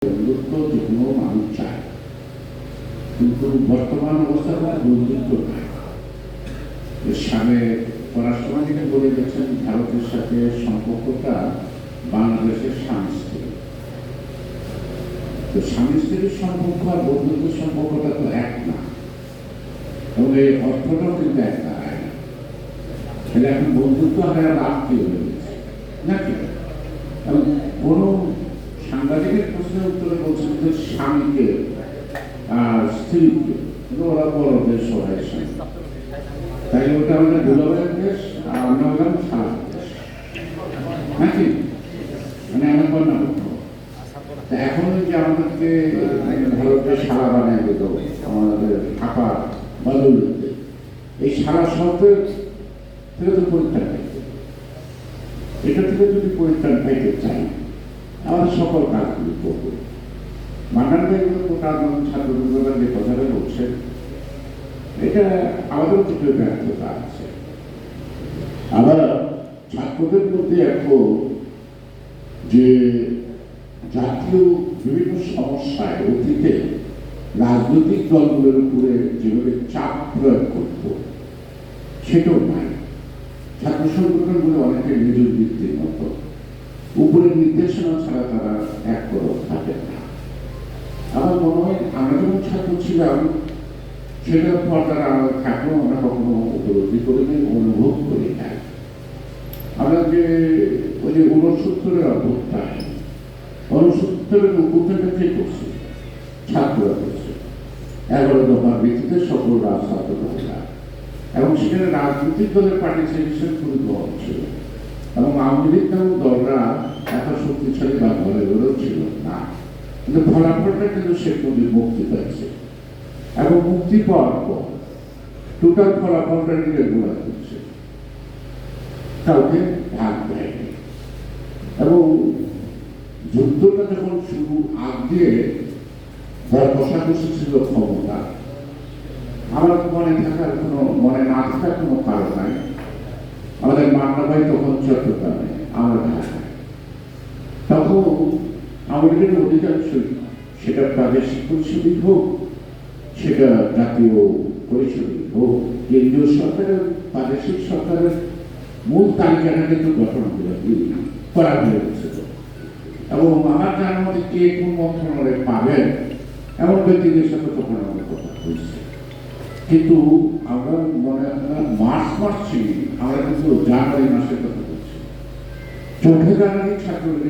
বন্ধুত্ব যে কোনো মানুষ চায়, কিন্তু বর্তমান অবস্থায় বন্ধুত্ব নাই। এর সামনে পররাষ্ট্রমন্ত্রী বলে গেছেন ভারতের সাথে সম্পর্কটা বাংলাদেশের স্বামী স্ত্রী। তো স্বামী স্ত্রীর সম্পর্ক আর বন্ধুত্বের সম্পর্কটা তো এক না, এবং এই অর্থটাও কিন্তু এক দাঁড়ায় না। তাহলে এখন বন্ধুত্ব হারা আত্মীয় হয়ে গেছে নাকি? এবং কোনো সাংবাদিকের প্রশ্নের উত্তরে বলছেন যে স্বামীকে আর স্ত্রীকে, ওরা বড় দেশ সবাই স্বামী, তাই ওটা আমাদের দুলাভাইয়ের দেশ আর আমরা হলাম সারা দেশ নাকি? মানে এমন কন্যা এখন যে আমাদেরকে ভারতের সারা বানায় দিল আমাদের ঢাকা বদলতে, এই সারা শব্দের থেকে তো পরিত্রাণ পাইতে, এটা থেকে যদি পরিত্রাণ পাইতে চাই আমাদের সকল কাজগুলি করবো। বাঙাল ভাইগুলো কোটা ছাত্ররা যে কথাটা বলছে, এটা আমাদের কিছু ব্যর্থতা আছে। আবার ছাত্রদের মধ্যে এখন যে জাতীয় বিভিন্ন সমস্যায় অতীতে রাজনৈতিক দলগুলোর উপরে যেভাবে চাপ প্রয়োগ করত সেটাও নাই। ছাত্র সংগঠনগুলো অনেকের নিজের বৃত্তির মতো উপরের নির্দেশনা ছাড়া তারা এক করে থাকে না। আমার মনে হয় আমরা যখন ছাত্র ছিলাম সেটার পর তারা থাকলেও আমরা কখনো উপলব্ধি করি নাই, অনুভব করি নাই। আমরা যে ওই যে ৬৯-এর অভ্যুত্থান, ৬৯-এর অভ্যুত্থানটা কে করছে? ছাত্ররা করছে। ১১ দফার ভিত্তিতে সকল রাজনীতিরা, এবং সেখানে রাজনৈতিক দলের পার্টিসিপেশন খুবই কম ছিল, এবং আওয়ামী লীগ নামক দলরা এত শক্তিশালী বা ঘরে ঘরেও ছিল না। কিন্তু ফলাফলটা কিন্তু শেখ মুজিব মুক্তি পাইছে, এবং মুক্তি পাওয়ার পর টোটাল ফলাফলটা রেগুলার করছে, কাউকে ভাগ দেয়নি। এবং যুদ্ধটা যখন শুরু আগ দিয়ে যার কষাকষি ছিল ক্ষমতা, আমার মনে থাকার কোনো মনে না থাকার কোনো কারণ নাই। আমাদের মান্না ভাই তখন চট্টগ্রামে, আমার ঢাকায়, তখন আমাদের অধিকাংশ সেটা প্রাদেশিক পরিষদই হোক, সেটা জাতীয় পরিষদই হোক, কেন্দ্রীয় সরকারের প্রাদেশিক সরকারের মূল তালিকাটা কিন্তু গঠন করা হয়েছিল। এবং আমার জানার মধ্যে কে কোন মন্ত্রণালয়ে পাবেন এমন ব্যক্তিদের সাথে তখন আমাদের কথা হয়েছে। কিন্তু আমরা মনে হয় মার্চ ছিল, আমরা কিন্তু জানুয়ারি মাসের কথা বলছি। চোখে দাঁড়ানি ছাত্র